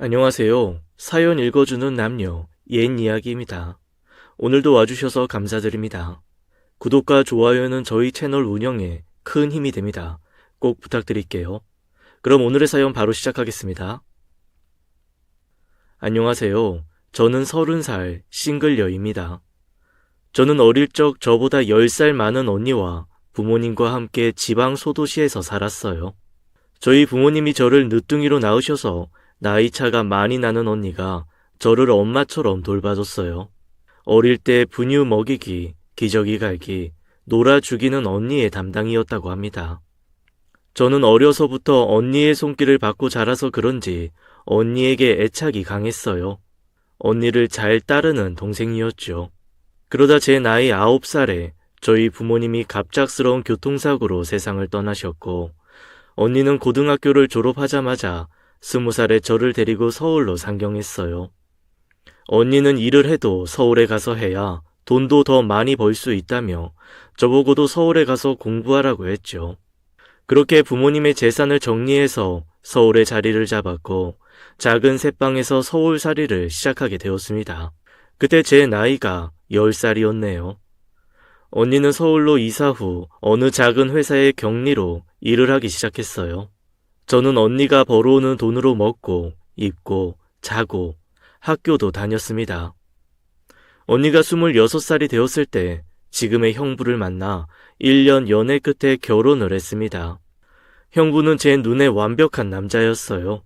안녕하세요. 사연 읽어주는 남녀, 옛 이야기입니다. 오늘도 와주셔서 감사드립니다. 구독과 좋아요는 저희 채널 운영에 큰 힘이 됩니다. 꼭 부탁드릴게요. 그럼 오늘의 사연 바로 시작하겠습니다. 안녕하세요. 저는 30살 싱글녀입니다. 저는 어릴 적 저보다 10살 많은 언니와 부모님과 함께 지방 소도시에서 살았어요. 저희 부모님이 저를 늦둥이로 낳으셔서 나이 차가 많이 나는 언니가 저를 엄마처럼 돌봐줬어요. 어릴 때 분유 먹이기, 기저귀 갈기, 놀아주기는 언니의 담당이었다고 합니다. 저는 어려서부터 언니의 손길을 받고 자라서 그런지 언니에게 애착이 강했어요. 언니를 잘 따르는 동생이었죠. 그러다 제 나이 9살에 저희 부모님이 갑작스러운 교통사고로 세상을 떠나셨고, 언니는 고등학교를 졸업하자마자 20살에 저를 데리고 서울로 상경했어요. 언니는 일을 해도 서울에 가서 해야 돈도 더 많이 벌 수 있다며 저보고도 서울에 가서 공부하라고 했죠. 그렇게 부모님의 재산을 정리해서 서울에 자리를 잡았고 작은 새방에서 서울살이를 시작하게 되었습니다. 그때 제 나이가 10살이었네요. 언니는 서울로 이사 후 어느 작은 회사의 경리로 일을 하기 시작했어요. 저는 언니가 벌어오는 돈으로 먹고, 입고, 자고, 학교도 다녔습니다. 언니가 26살이 되었을 때 지금의 형부를 만나 1년 연애 끝에 결혼을 했습니다. 형부는 제 눈에 완벽한 남자였어요.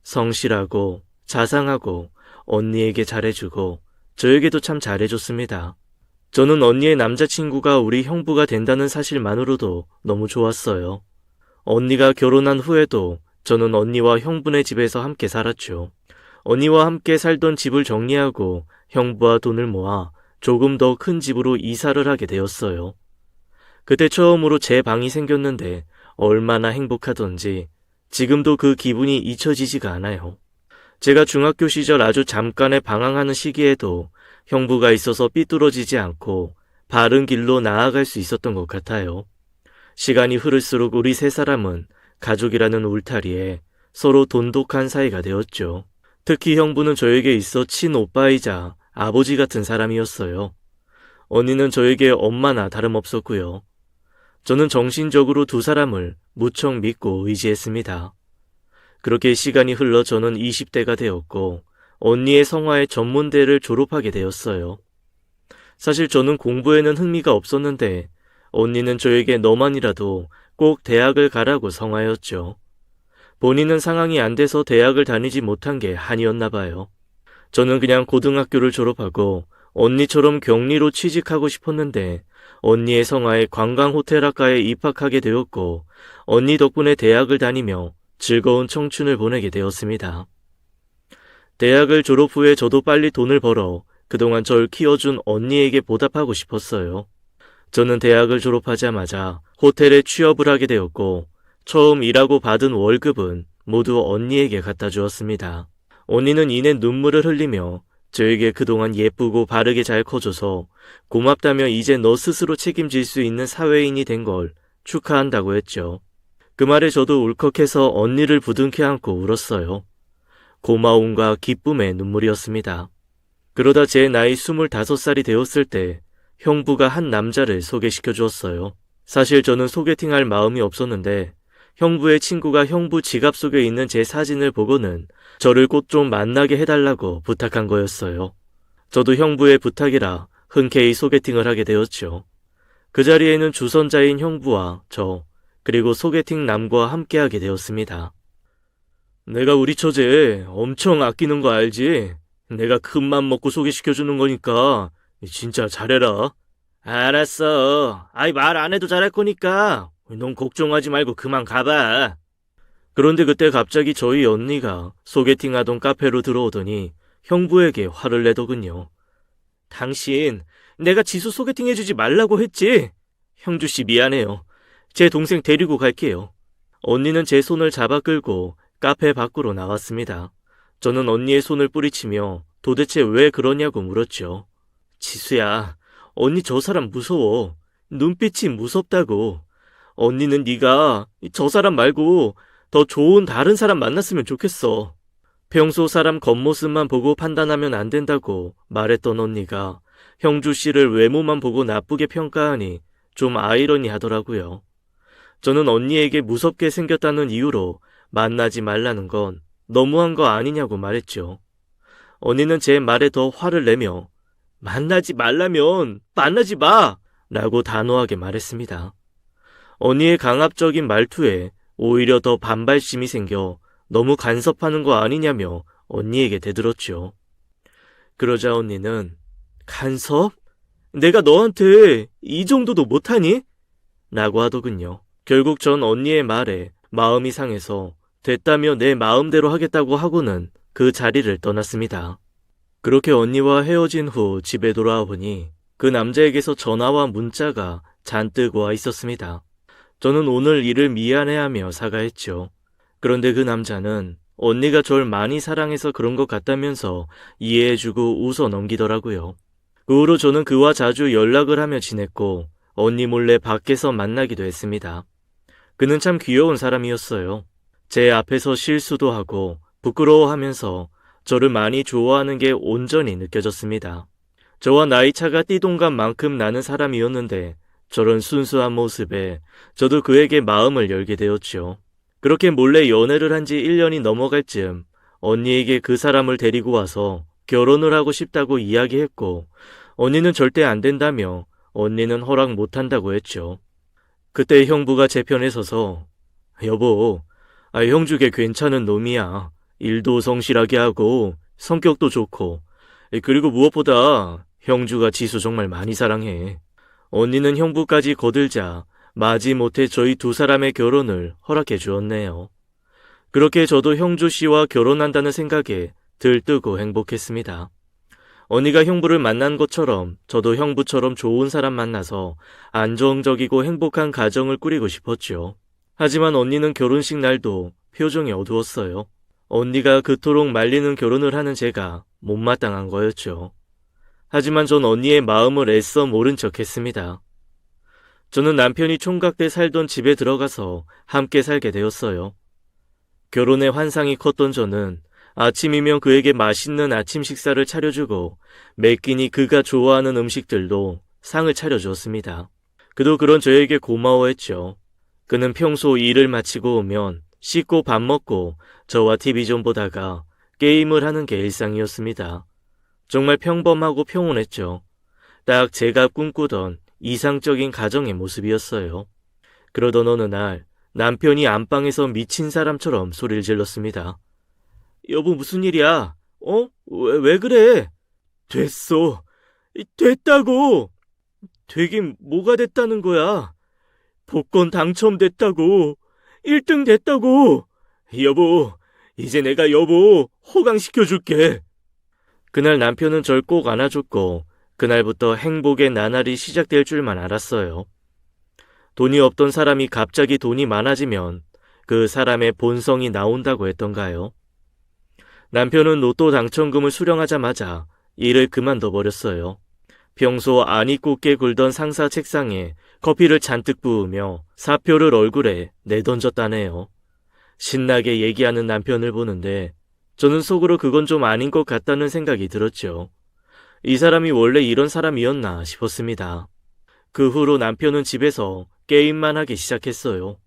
성실하고, 자상하고, 언니에게 잘해주고, 저에게도 참 잘해줬습니다. 저는 언니의 남자친구가 우리 형부가 된다는 사실만으로도 너무 좋았어요. 언니가 결혼한 후에도 저는 언니와 형부네 집에서 함께 살았죠. 언니와 함께 살던 집을 정리하고 형부와 돈을 모아 조금 더 큰 집으로 이사를 하게 되었어요. 그때 처음으로 제 방이 생겼는데 얼마나 행복하던지 지금도 그 기분이 잊혀지지가 않아요. 제가 중학교 시절 아주 잠깐의 방황하는 시기에도 형부가 있어서 삐뚤어지지 않고 바른 길로 나아갈 수 있었던 것 같아요. 시간이 흐를수록 우리 세 사람은 가족이라는 울타리에 서로 돈독한 사이가 되었죠. 특히 형부는 저에게 있어 친오빠이자 아버지 같은 사람이었어요. 언니는 저에게 엄마나 다름없었고요. 저는 정신적으로 두 사람을 무척 믿고 의지했습니다. 그렇게 시간이 흘러 저는 20대가 되었고 언니의 성화의 전문대를 졸업하게 되었어요. 사실 저는 공부에는 흥미가 없었는데 언니는 저에게 너만이라도 꼭 대학을 가라고 성화였죠. 본인은 상황이 안 돼서 대학을 다니지 못한 게 한이었나 봐요. 저는 그냥 고등학교를 졸업하고 언니처럼 격리로 취직하고 싶었는데 언니의 성화에 관광호텔학과에 입학하게 되었고 언니 덕분에 대학을 다니며 즐거운 청춘을 보내게 되었습니다. 대학을 졸업 후에 저도 빨리 돈을 벌어 그동안 절 키워준 언니에게 보답하고 싶었어요. 저는 대학을 졸업하자마자 호텔에 취업을 하게 되었고 처음 일하고 받은 월급은 모두 언니에게 갖다 주었습니다. 언니는 이내 눈물을 흘리며 저에게 그동안 예쁘고 바르게 잘 커줘서 고맙다며 이제 너 스스로 책임질 수 있는 사회인이 된 걸 축하한다고 했죠. 그 말에 저도 울컥해서 언니를 부둥켜 안고 울었어요. 고마움과 기쁨의 눈물이었습니다. 그러다 제 나이 25살이 되었을 때 형부가 한 남자를 소개시켜 주었어요. 사실 저는 소개팅할 마음이 없었는데 형부의 친구가 형부 지갑 속에 있는 제 사진을 보고는 저를 꼭 좀 만나게 해달라고 부탁한 거였어요. 저도 형부의 부탁이라 흔쾌히 소개팅을 하게 되었죠. 그 자리에는 주선자인 형부와 저, 그리고 소개팅 남과 함께하게 되었습니다. 내가 우리 처제 엄청 아끼는 거 알지? 내가 큰맘 먹고 소개시켜주는 거니까 진짜 잘해라. 알았어. 아이 말 안 해도 잘할 거니까 넌 걱정하지 말고 그만 가봐. 그런데 그때 갑자기 저희 언니가 소개팅하던 카페로 들어오더니 형부에게 화를 내더군요. 당신 내가 지수 소개팅해주지 말라고 했지? 형주씨 미안해요. 제 동생 데리고 갈게요. 언니는 제 손을 잡아 끌고 카페 밖으로 나왔습니다. 저는 언니의 손을 뿌리치며 도대체 왜 그러냐고 물었죠. 지수야, 언니 저 사람 무서워. 눈빛이 무섭다고. 언니는 네가 저 사람 말고 더 좋은 다른 사람 만났으면 좋겠어. 평소 사람 겉모습만 보고 판단하면 안 된다고 말했던 언니가 형주 씨를 외모만 보고 나쁘게 평가하니 좀 아이러니하더라고요. 저는 언니에게 무섭게 생겼다는 이유로 만나지 말라는 건 너무한 거 아니냐고 말했죠. 언니는 제 말에 더 화를 내며 만나지 말라면 만나지 마! 라고 단호하게 말했습니다. 언니의 강압적인 말투에 오히려 더 반발심이 생겨 너무 간섭하는 거 아니냐며 언니에게 대들었죠. 그러자 언니는 간섭? 내가 너한테 이 정도도 못하니? 라고 하더군요. 결국 전 언니의 말에 마음이 상해서 됐다며 내 마음대로 하겠다고 하고는 그 자리를 떠났습니다. 그렇게 언니와 헤어진 후 집에 돌아와 보니 그 남자에게서 전화와 문자가 잔뜩 와 있었습니다. 저는 오늘 일을 미안해하며 사과했죠. 그런데 그 남자는 언니가 절 많이 사랑해서 그런 것 같다면서 이해해주고 웃어 넘기더라고요. 그 후로 저는 그와 자주 연락을 하며 지냈고 언니 몰래 밖에서 만나기도 했습니다. 그는 참 귀여운 사람이었어요. 제 앞에서 실수도 하고 부끄러워하면서 저를 많이 좋아하는 게 온전히 느껴졌습니다. 저와 나이차가 띠동갑만큼 나는 사람이었는데 저런 순수한 모습에 저도 그에게 마음을 열게 되었죠. 그렇게 몰래 연애를 한 지 1년이 넘어갈 즈음 언니에게 그 사람을 데리고 와서 결혼을 하고 싶다고 이야기했고 언니는 절대 안 된다며 언니는 허락 못한다고 했죠. 그때 형부가 제 편에 서서 여보, 형주게 괜찮은 놈이야. 일도 성실하게 하고 성격도 좋고 그리고 무엇보다 형주가 지수 정말 많이 사랑해. 언니는 형부까지 거들자 마지못해 저희 두 사람의 결혼을 허락해 주었네요. 그렇게 저도 형주 씨와 결혼한다는 생각에 들뜨고 행복했습니다. 언니가 형부를 만난 것처럼 저도 형부처럼 좋은 사람 만나서 안정적이고 행복한 가정을 꾸리고 싶었죠. 하지만 언니는 결혼식 날도 표정이 어두웠어요. 언니가 그토록 말리는 결혼을 하는 제가 못마땅한 거였죠. 하지만 전 언니의 마음을 애써 모른 척 했습니다. 저는 남편이 총각 때 살던 집에 들어가서 함께 살게 되었어요. 결혼의 환상이 컸던 저는 아침이면 그에게 맛있는 아침 식사를 차려주고 매 끼니 그가 좋아하는 음식들도 상을 차려주었습니다. 그도 그런 저에게 고마워했죠. 그는 평소 일을 마치고 오면 씻고 밥 먹고 저와 TV 좀 보다가 게임을 하는 게 일상이었습니다. 정말 평범하고 평온했죠. 딱 제가 꿈꾸던 이상적인 가정의 모습이었어요. 그러던 어느 날 남편이 안방에서 미친 사람처럼 소리를 질렀습니다. 여보 무슨 일이야? 왜 그래? 됐어. 됐다고. 되긴 뭐가 됐다는 거야? 복권 당첨됐다고. 1등 됐다고. 여보, 이제 내가 여보 호강시켜줄게. 그날 남편은 절 꼭 안아줬고 그날부터 행복의 나날이 시작될 줄만 알았어요. 돈이 없던 사람이 갑자기 돈이 많아지면 그 사람의 본성이 나온다고 했던가요? 남편은 로또 당첨금을 수령하자마자 일을 그만둬버렸어요. 평소 안 잊고 깨 굴던 상사 책상에 커피를 잔뜩 부으며 사표를 얼굴에 내던졌다네요. 신나게 얘기하는 남편을 보는데 저는 속으로 그건 좀 아닌 것 같다는 생각이 들었죠. 이 사람이 원래 이런 사람이었나 싶었습니다. 그 후로 남편은 집에서 게임만 하기 시작했어요.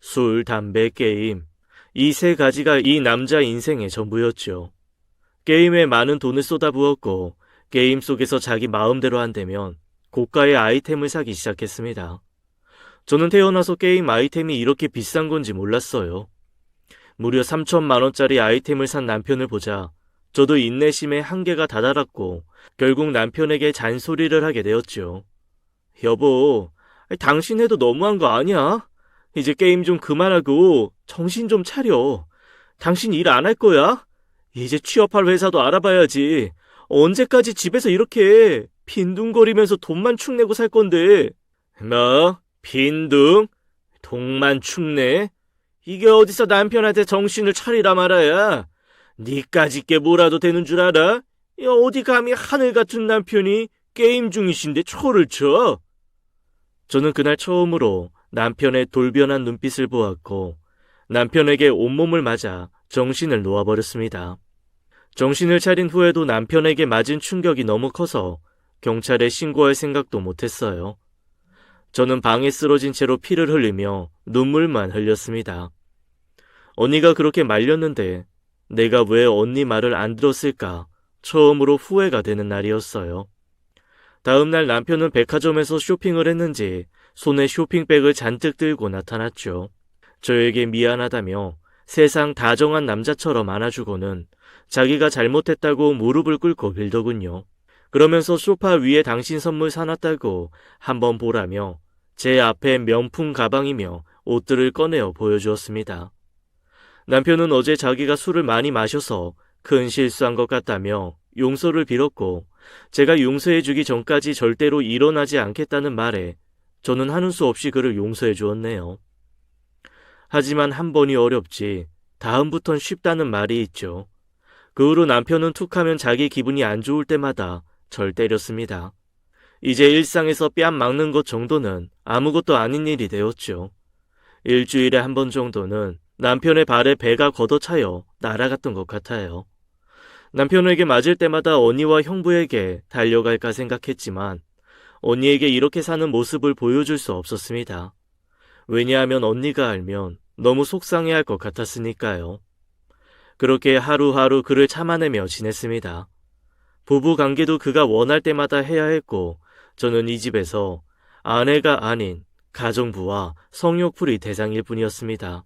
술, 담배, 게임. 이 세 가지가 이 남자 인생의 전부였죠. 게임에 많은 돈을 쏟아부었고 게임 속에서 자기 마음대로 한다면 고가의 아이템을 사기 시작했습니다. 저는 태어나서 게임 아이템이 이렇게 비싼 건지 몰랐어요. 무려 3천만 원짜리 아이템을 산 남편을 보자 저도 인내심의 한계가 다다랐고 결국 남편에게 잔소리를 하게 되었죠. 여보, 당신 해도 너무한 거 아니야? 이제 게임 좀 그만하고 정신 좀 차려. 당신 일 안 할 거야? 이제 취업할 회사도 알아봐야지. 언제까지 집에서 이렇게 빈둥거리면서 돈만 축내고 살 건데. 뭐? 빈둥? 돈만 축내? 이게 어디서 남편한테 정신을 차리라 말아야. 니까짓 게 뭐라도 되는 줄 알아? 야, 어디 감히 하늘 같은 남편이 게임 중이신데 초를 쳐? 저는 그날 처음으로 남편의 돌변한 눈빛을 보았고 남편에게 온몸을 맞아 정신을 놓아버렸습니다. 정신을 차린 후에도 남편에게 맞은 충격이 너무 커서 경찰에 신고할 생각도 못했어요. 저는 방에 쓰러진 채로 피를 흘리며 눈물만 흘렸습니다. 언니가 그렇게 말렸는데 내가 왜 언니 말을 안 들었을까 처음으로 후회가 되는 날이었어요. 다음 날 남편은 백화점에서 쇼핑을 했는지 손에 쇼핑백을 잔뜩 들고 나타났죠. 저에게 미안하다며 세상 다정한 남자처럼 안아주고는 자기가 잘못했다고 무릎을 꿇고 빌더군요. 그러면서 소파 위에 당신 선물 사놨다고 한번 보라며 제 앞에 명품 가방이며 옷들을 꺼내어 보여주었습니다. 남편은 어제 자기가 술을 많이 마셔서 큰 실수한 것 같다며 용서를 빌었고 제가 용서해주기 전까지 절대로 일어나지 않겠다는 말에 저는 하는 수 없이 그를 용서해 주었네요. 하지만 한 번이 어렵지 다음부턴 쉽다는 말이 있죠. 그 후로 남편은 툭하면 자기 기분이 안 좋을 때마다 절 때렸습니다. 이제 일상에서 뺨 막는 것 정도는 아무것도 아닌 일이 되었죠. 일주일에 한 번 정도는 남편의 발에 배가 걷어차여 날아갔던 것 같아요. 남편에게 맞을 때마다 언니와 형부에게 달려갈까 생각했지만 언니에게 이렇게 사는 모습을 보여줄 수 없었습니다. 왜냐하면 언니가 알면 너무 속상해할 것 같았으니까요. 그렇게 하루하루 그를 참아내며 지냈습니다. 부부 관계도 그가 원할 때마다 해야 했고 저는 이 집에서 아내가 아닌 가정부와 성욕풀이 대상일 뿐이었습니다.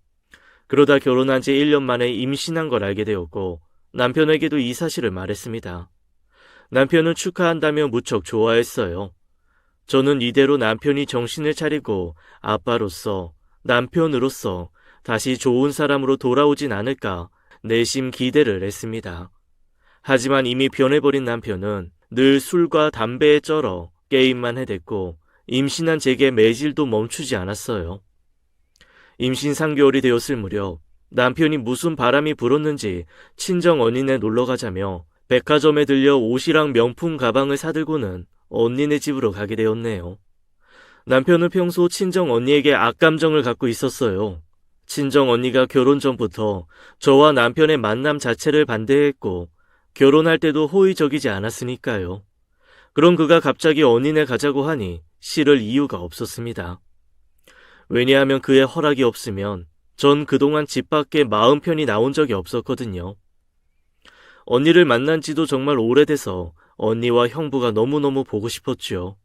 그러다 결혼한 지 1년 만에 임신한 걸 알게 되었고 남편에게도 이 사실을 말했습니다. 남편은 축하한다며 무척 좋아했어요. 저는 이대로 남편이 정신을 차리고 아빠로서 남편으로서 다시 좋은 사람으로 돌아오진 않을까 내심 기대를 했습니다. 하지만 이미 변해버린 남편은 늘 술과 담배에 쩔어 게임만 해댔고 임신한 제게 매질도 멈추지 않았어요. 임신 3개월이 되었을 무렵 남편이 무슨 바람이 불었는지 친정 언니네 놀러 가자며 백화점에 들려 옷이랑 명품 가방을 사들고는 언니네 집으로 가게 되었네요. 남편은 평소 친정 언니에게 악감정을 갖고 있었어요. 친정 언니가 결혼 전부터 저와 남편의 만남 자체를 반대했고 결혼할 때도 호의적이지 않았으니까요. 그럼 그가 갑자기 언니네 가자고 하니 싫을 이유가 없었습니다. 왜냐하면 그의 허락이 없으면 전 그동안 집 밖에 마음 편히 나온 적이 없었거든요. 언니를 만난 지도 정말 오래돼서 언니와 형부가 너무너무 보고 싶었죠.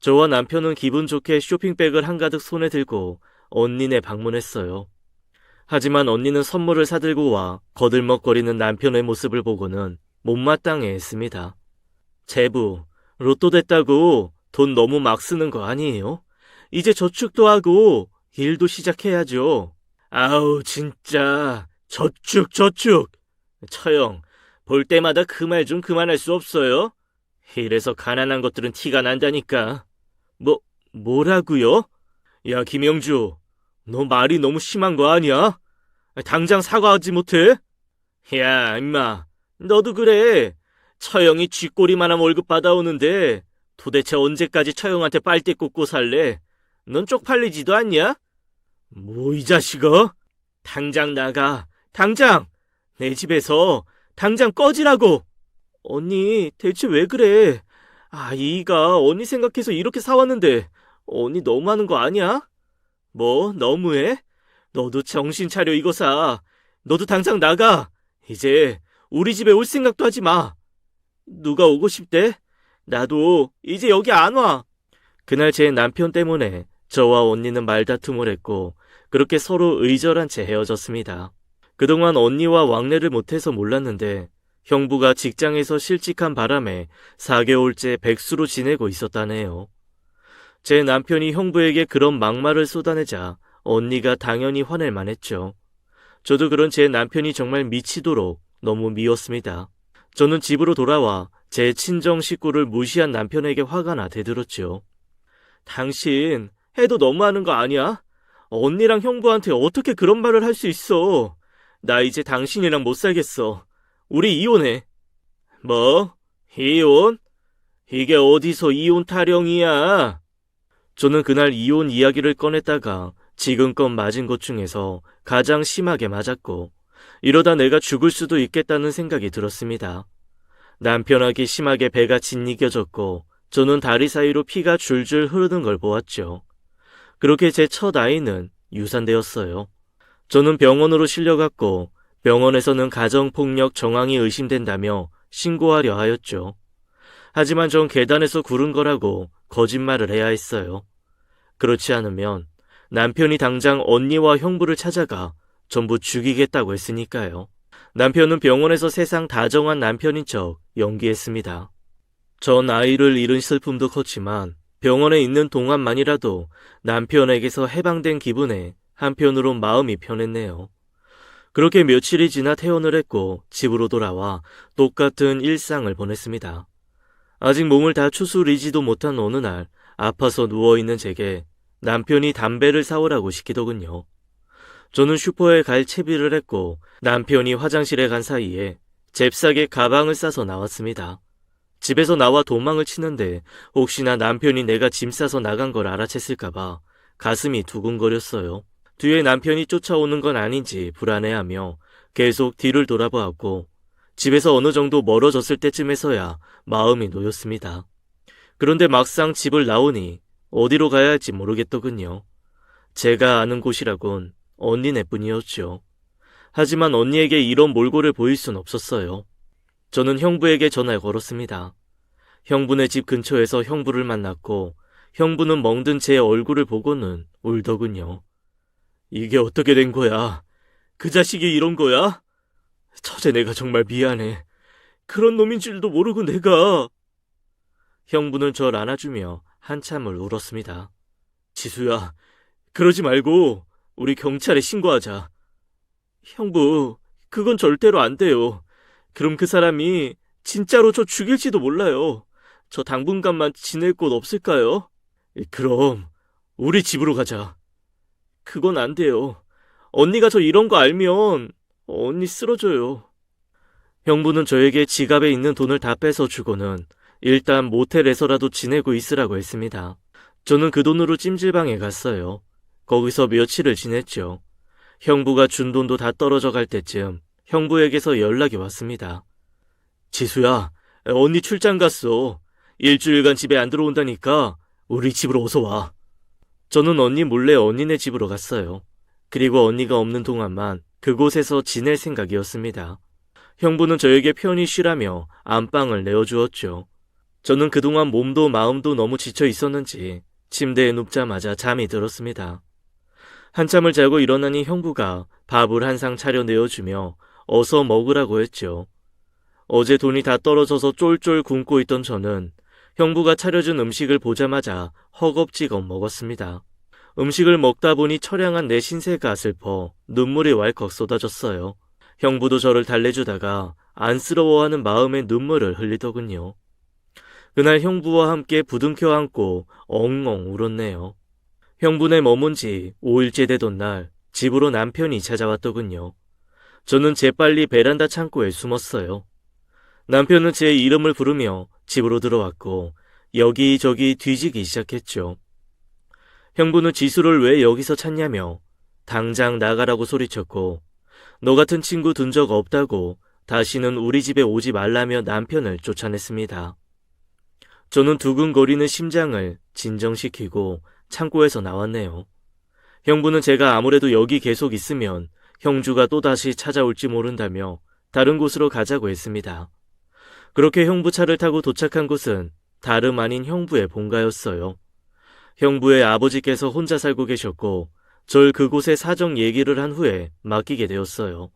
저와 남편은 기분 좋게 쇼핑백을 한가득 손에 들고 언니네 방문했어요. 하지만 언니는 선물을 사들고 와 거들먹거리는 남편의 모습을 보고는 못마땅해 했습니다. 제부, 로또 됐다고 돈 너무 막 쓰는 거 아니에요? 이제 저축도 하고 일도 시작해야죠. 아우 진짜 저축. 처형, 볼 때마다 그 말 좀 그만할 수 없어요? 이래서 가난한 것들은 티가 난다니까. 뭐라고요? 야 김영주, 너 말이 너무 심한 거 아니야? 당장 사과하지 못해? 야 임마, 너도 그래. 처형이 쥐꼬리만한 월급 받아오는데 도대체 언제까지 처형한테 빨대 꽂고 살래? 넌 쪽팔리지도 않냐? 뭐 이 자식아? 당장 나가. 당장! 내 집에서 당장 꺼지라고! 언니 대체 왜 그래? 이가 언니 생각해서 이렇게 사왔는데 언니 너무하는 거 아니야? 뭐 너무해? 너도 정신 차려 이거사. 너도 당장 나가. 이제 우리 집에 올 생각도 하지 마. 누가 오고 싶대? 나도 이제 여기 안 와. 그날 제 남편 때문에 저와 언니는 말다툼을 했고 그렇게 서로 의절한 채 헤어졌습니다. 그동안 언니와 왕래를 못해서 몰랐는데 형부가 직장에서 실직한 바람에 4개월째 백수로 지내고 있었다네요. 제 남편이 형부에게 그런 막말을 쏟아내자 언니가 당연히 화낼 만했죠. 저도 그런 제 남편이 정말 미치도록 너무 미웠습니다. 저는 집으로 돌아와 제 친정 식구를 무시한 남편에게 화가 나 대들었죠. 당신 해도 너무하는 거 아니야? 언니랑 형부한테 어떻게 그런 말을 할 수 있어? 나 이제 당신이랑 못 살겠어. 우리 이혼해. 뭐? 이혼? 이게 어디서 이혼 타령이야? 저는 그날 이혼 이야기를 꺼냈다가 지금껏 맞은 것 중에서 가장 심하게 맞았고 이러다 내가 죽을 수도 있겠다는 생각이 들었습니다. 남편에게 심하게 배가 짓이겨졌고 저는 다리 사이로 피가 줄줄 흐르는 걸 보았죠. 그렇게 제 첫 아이는 유산되었어요. 저는 병원으로 실려갔고 병원에서는 가정폭력 정황이 의심된다며 신고하려 하였죠. 하지만 전 계단에서 구른 거라고 거짓말을 해야 했어요. 그렇지 않으면 남편이 당장 언니와 형부를 찾아가 전부 죽이겠다고 했으니까요. 남편은 병원에서 세상 다정한 남편인 척 연기했습니다. 전 아이를 잃은 슬픔도 컸지만 병원에 있는 동안만이라도 남편에게서 해방된 기분에 한편으론 마음이 편했네요. 그렇게 며칠이 지나 퇴원을 했고 집으로 돌아와 똑같은 일상을 보냈습니다. 아직 몸을 다 추스리지도 못한 어느 날 아파서 누워있는 제게 남편이 담배를 사오라고 시키더군요. 저는 슈퍼에 갈 채비를 했고 남편이 화장실에 간 사이에 잽싸게 가방을 싸서 나왔습니다. 집에서 나와 도망을 치는데 혹시나 남편이 내가 짐 싸서 나간 걸 알아챘을까봐 가슴이 두근거렸어요. 뒤에 남편이 쫓아오는 건 아닌지 불안해하며 계속 뒤를 돌아보았고 집에서 어느 정도 멀어졌을 때쯤에서야 마음이 놓였습니다. 그런데 막상 집을 나오니 어디로 가야 할지 모르겠더군요. 제가 아는 곳이라곤 언니네뿐이었죠. 하지만 언니에게 이런 몰골을 보일 순 없었어요. 저는 형부에게 전화를 걸었습니다. 형부네 집 근처에서 형부를 만났고 형부는 멍든 제 얼굴을 보고는 울더군요. 이게 어떻게 된 거야? 그 자식이 이런 거야? 처제 내가 정말 미안해. 그런 놈인 줄도 모르고 내가. 형부는 절 안아주며 한참을 울었습니다. 지수야, 그러지 말고 우리 경찰에 신고하자. 형부, 그건 절대로 안 돼요. 그럼 그 사람이 진짜로 저 죽일지도 몰라요. 저 당분간만 지낼 곳 없을까요? 그럼 우리 집으로 가자. 그건 안 돼요. 언니가 저 이런 거 알면 언니 쓰러져요. 형부는 저에게 지갑에 있는 돈을 다 빼서 주고는 일단 모텔에서라도 지내고 있으라고 했습니다. 저는 그 돈으로 찜질방에 갔어요. 거기서 며칠을 지냈죠. 형부가 준 돈도 다 떨어져 갈 때쯤 형부에게서 연락이 왔습니다. 지수야, 언니 출장 갔어. 일주일간 집에 안 들어온다니까 우리 집으로 어서 와. 저는 언니 몰래 언니네 집으로 갔어요. 그리고 언니가 없는 동안만 그곳에서 지낼 생각이었습니다. 형부는 저에게 편히 쉬라며 안방을 내어주었죠. 저는 그동안 몸도 마음도 너무 지쳐 있었는지 침대에 눕자마자 잠이 들었습니다. 한참을 자고 일어나니 형부가 밥을 한 상 차려 내어주며 어서 먹으라고 했죠. 어제 돈이 다 떨어져서 쫄쫄 굶고 있던 저는 형부가 차려준 음식을 보자마자 허겁지겁 먹었습니다. 음식을 먹다 보니 처량한 내 신세가 슬퍼 눈물이 왈컥 쏟아졌어요. 형부도 저를 달래주다가 안쓰러워하는 마음에 눈물을 흘리더군요. 그날 형부와 함께 부둥켜 안고 엉엉 울었네요. 형부네 머문 지 5일째 되던 날 집으로 남편이 찾아왔더군요. 저는 재빨리 베란다 창고에 숨었어요. 남편은 제 이름을 부르며 집으로 들어왔고 여기저기 뒤지기 시작했죠. 형부는 지수를 왜 여기서 찾냐며 당장 나가라고 소리쳤고 너 같은 친구 둔 적 없다고 다시는 우리 집에 오지 말라며 남편을 쫓아냈습니다. 저는 두근거리는 심장을 진정시키고 창고에서 나왔네요. 형부는 제가 아무래도 여기 계속 있으면 형주가 또다시 찾아올지 모른다며 다른 곳으로 가자고 했습니다. 그렇게 형부 차를 타고 도착한 곳은 다름 아닌 형부의 본가였어요. 형부의 아버지께서 혼자 살고 계셨고 절 그곳에 사정 얘기를 한 후에 맡기게 되었어요.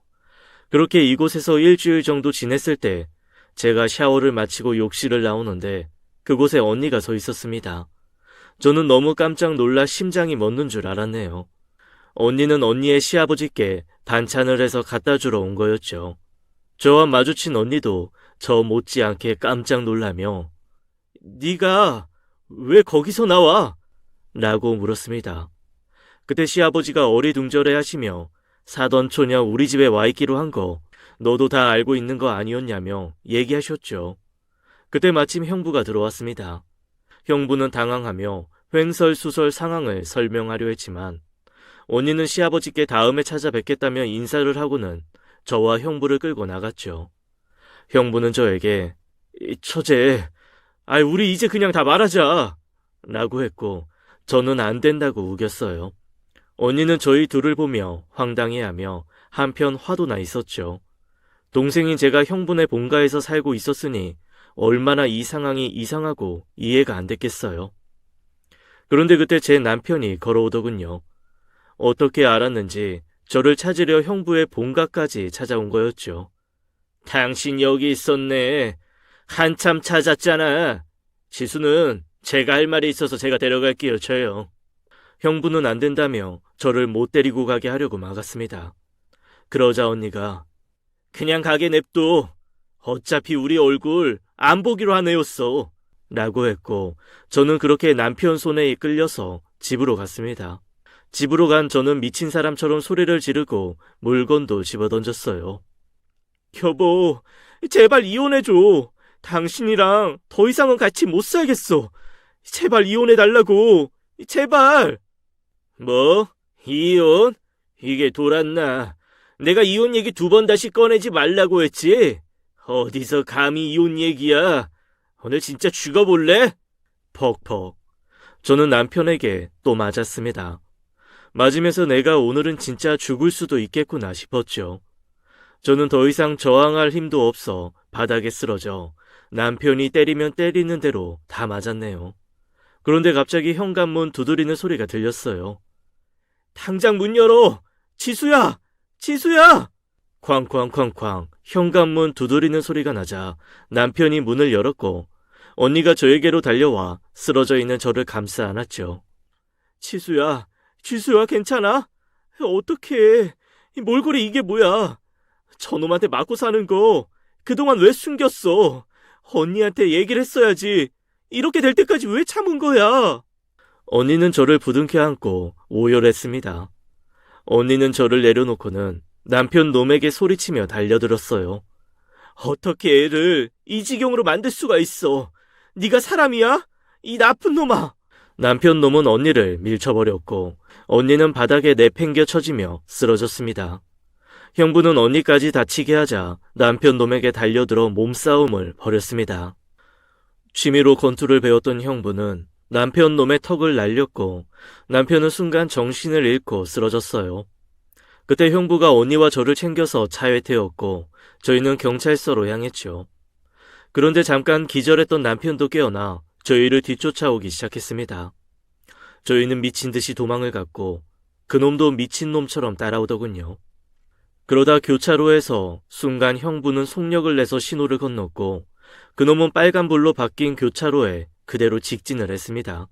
그렇게 이곳에서 일주일 정도 지냈을 때 제가 샤워를 마치고 욕실을 나오는데 그곳에 언니가 서 있었습니다. 저는 너무 깜짝 놀라 심장이 멎는 줄 알았네요. 언니는 언니의 시아버지께 반찬을 해서 갖다 주러 온 거였죠. 저와 마주친 언니도 저 못지않게 깜짝 놀라며 네가 왜 거기서 나와? 라고 물었습니다. 그때 시아버지가 어리둥절해 하시며 사돈 처녀 우리 집에 와 있기로 한 거 너도 다 알고 있는 거 아니었냐며 얘기하셨죠. 그때 마침 형부가 들어왔습니다. 형부는 당황하며 횡설수설 상황을 설명하려 했지만 언니는 시아버지께 다음에 찾아뵙겠다며 인사를 하고는 저와 형부를 끌고 나갔죠. 형부는 저에게 처제, 우리 이제 그냥 다 말하자 라고 했고 저는 안 된다고 우겼어요. 언니는 저희 둘을 보며 황당해하며 한편 화도 나 있었죠. 동생인 제가 형부네 본가에서 살고 있었으니 얼마나 이 상황이 이상하고 이해가 안 됐겠어요. 그런데 그때 제 남편이 걸어오더군요. 어떻게 알았는지 저를 찾으려 형부의 본가까지 찾아온 거였죠. 당신 여기 있었네. 한참 찾았잖아. 지수는 제가 할 말이 있어서 제가 데려갈게요, 저요. 형부는 안 된다며 저를 못 데리고 가게 하려고 막았습니다. 그러자 언니가 그냥 가게 냅둬. 어차피 우리 얼굴 안 보기로 한 애였어. 라고 했고 저는 그렇게 남편 손에 이끌려서 집으로 갔습니다. 집으로 간 저는 미친 사람처럼 소리를 지르고 물건도 집어던졌어요. 여보, 제발 이혼해줘. 당신이랑 더 이상은 같이 못 살겠어. 제발 이혼해달라고. 제발. 뭐? 이혼? 이게 돌았나? 내가 이혼 얘기 2번 다시 꺼내지 말라고 했지? 어디서 감히 이혼 얘기야? 오늘 진짜 죽어볼래? 퍽퍽. 저는 남편에게 또 맞았습니다. 맞으면서 내가 오늘은 진짜 죽을 수도 있겠구나 싶었죠. 저는 더 이상 저항할 힘도 없어 바닥에 쓰러져 남편이 때리면 때리는 대로 다 맞았네요. 그런데 갑자기 현관문 두드리는 소리가 들렸어요. 당장 문 열어! 지수야! 지수야! 쾅쾅쾅쾅 현관문 두드리는 소리가 나자 남편이 문을 열었고 언니가 저에게로 달려와 쓰러져 있는 저를 감싸 안았죠. 지수야, 지수야 괜찮아? 어떡해. 몰골이 이게 뭐야. 저놈한테 맞고 사는 거 그동안 왜 숨겼어? 언니한테 얘기를 했어야지. 이렇게 될 때까지 왜 참은 거야? 언니는 저를 부둥켜 안고 오열했습니다. 언니는 저를 내려놓고는 남편 놈에게 소리치며 달려들었어요. 어떻게 애를 이 지경으로 만들 수가 있어? 네가 사람이야? 이 나쁜 놈아! 남편 놈은 언니를 밀쳐버렸고 언니는 바닥에 내팽겨 쳐지며 쓰러졌습니다. 형부는 언니까지 다치게 하자 남편 놈에게 달려들어 몸싸움을 벌였습니다. 취미로 권투를 배웠던 형부는 남편 놈의 턱을 날렸고 남편은 순간 정신을 잃고 쓰러졌어요. 그때 형부가 언니와 저를 챙겨서 차에 태웠고 저희는 경찰서로 향했죠. 그런데 잠깐 기절했던 남편도 깨어나 저희를 뒤쫓아오기 시작했습니다. 저희는 미친 듯이 도망을 갔고 그놈도 미친놈처럼 따라오더군요. 그러다 교차로에서 순간 형부는 속력을 내서 신호를 건넜고 그놈은 빨간불로 바뀐 교차로에 그대로 직진을 했습니다.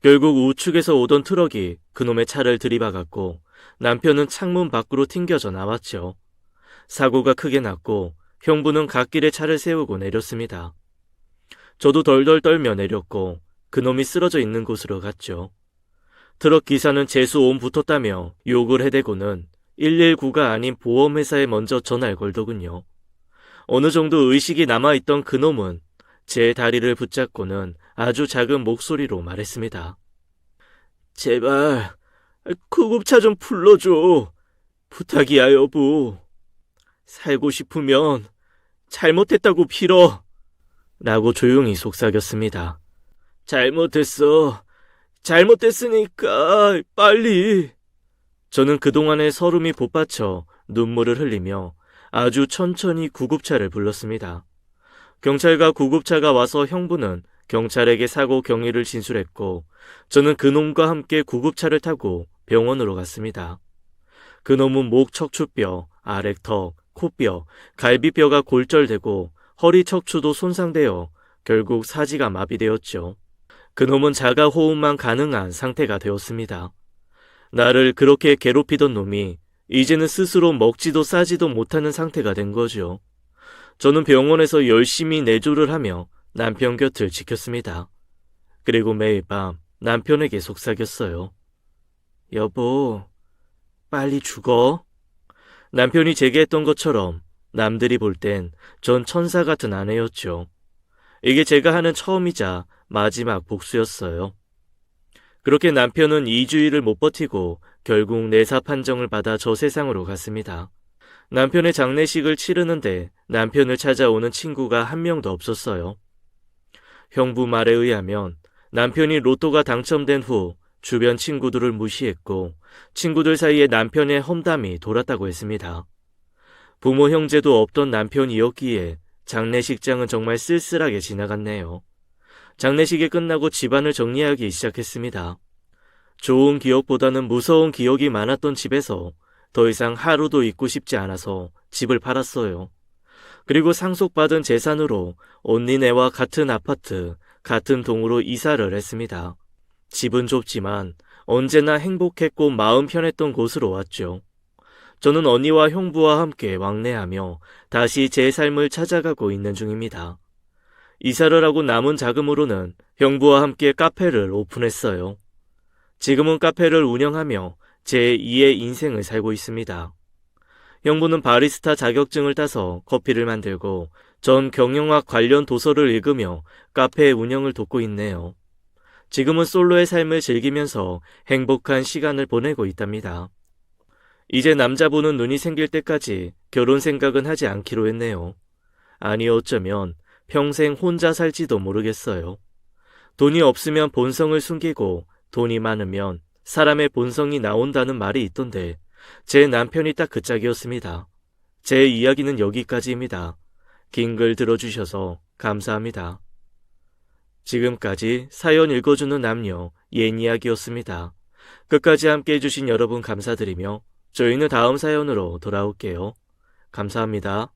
결국 우측에서 오던 트럭이 그놈의 차를 들이박았고 남편은 창문 밖으로 튕겨져 나왔죠. 사고가 크게 났고 형부는 갓길에 차를 세우고 내렸습니다. 저도 덜덜 떨며 내렸고 그놈이 쓰러져 있는 곳으로 갔죠. 트럭 기사는 재수온 붙었다며 욕을 해대고는 119가 아닌 보험회사에 먼저 전화를 걸더군요. 어느 정도 의식이 남아있던 그놈은 제 다리를 붙잡고는 아주 작은 목소리로 말했습니다. 제발 구급차 좀 불러줘. 부탁이야 여보. 살고 싶으면 잘못했다고 빌어. 라고 조용히 속삭였습니다. 잘못했어. 잘못했으니까 빨리. 저는 그동안의 서름이 복받쳐 눈물을 흘리며 아주 천천히 구급차를 불렀습니다. 경찰과 구급차가 와서 형부는 경찰에게 사고 경위를 진술했고 저는 그놈과 함께 구급차를 타고 병원으로 갔습니다. 그놈은 목 척추뼈, 아래턱, 코뼈, 갈비뼈가 골절되고 허리 척추도 손상되어 결국 사지가 마비되었죠. 그놈은 자가 호흡만 가능한 상태가 되었습니다. 나를 그렇게 괴롭히던 놈이 이제는 스스로 먹지도 싸지도 못하는 상태가 된 거죠. 저는 병원에서 열심히 내조를 하며 남편 곁을 지켰습니다. 그리고 매일 밤 남편에게 속삭였어요. 여보, 빨리 죽어. 남편이 제게 했던 것처럼 남들이 볼 땐 전 천사 같은 아내였죠. 이게 제가 하는 처음이자 마지막 복수였어요. 그렇게 남편은 2주일을 못 버티고 결국 내사 판정을 받아 저 세상으로 갔습니다. 남편의 장례식을 치르는데 남편을 찾아오는 친구가 한 명도 없었어요. 형부 말에 의하면 남편이 로또가 당첨된 후 주변 친구들을 무시했고 친구들 사이에 남편의 험담이 돌았다고 했습니다. 부모 형제도 없던 남편이었기에 장례식장은 정말 쓸쓸하게 지나갔네요. 장례식이 끝나고 집안을 정리하기 시작했습니다. 좋은 기억보다는 무서운 기억이 많았던 집에서 더 이상 하루도 있고 싶지 않아서 집을 팔았어요. 그리고 상속받은 재산으로 언니네와 같은 아파트, 같은 동으로 이사를 했습니다. 집은 좁지만 언제나 행복했고 마음 편했던 곳으로 왔죠. 저는 언니와 형부와 함께 왕래하며 다시 제 삶을 찾아가고 있는 중입니다. 이사를 하고 남은 자금으로는 형부와 함께 카페를 오픈했어요. 지금은 카페를 운영하며 제 2의 인생을 살고 있습니다. 형부는 바리스타 자격증을 따서 커피를 만들고 전 경영학 관련 도서를 읽으며 카페 운영을 돕고 있네요. 지금은 솔로의 삶을 즐기면서 행복한 시간을 보내고 있답니다. 이제 남자분은 눈이 생길 때까지 결혼 생각은 하지 않기로 했네요. 아니 어쩌면 평생 혼자 살지도 모르겠어요. 돈이 없으면 본성을 숨기고 돈이 많으면 사람의 본성이 나온다는 말이 있던데 제 남편이 딱 그 짝이었습니다. 제 이야기는 여기까지입니다. 긴 글 들어주셔서 감사합니다. 지금까지 사연 읽어주는 남녀 옌이야기였습니다. 끝까지 함께 해주신 여러분 감사드리며 저희는 다음 사연으로 돌아올게요. 감사합니다.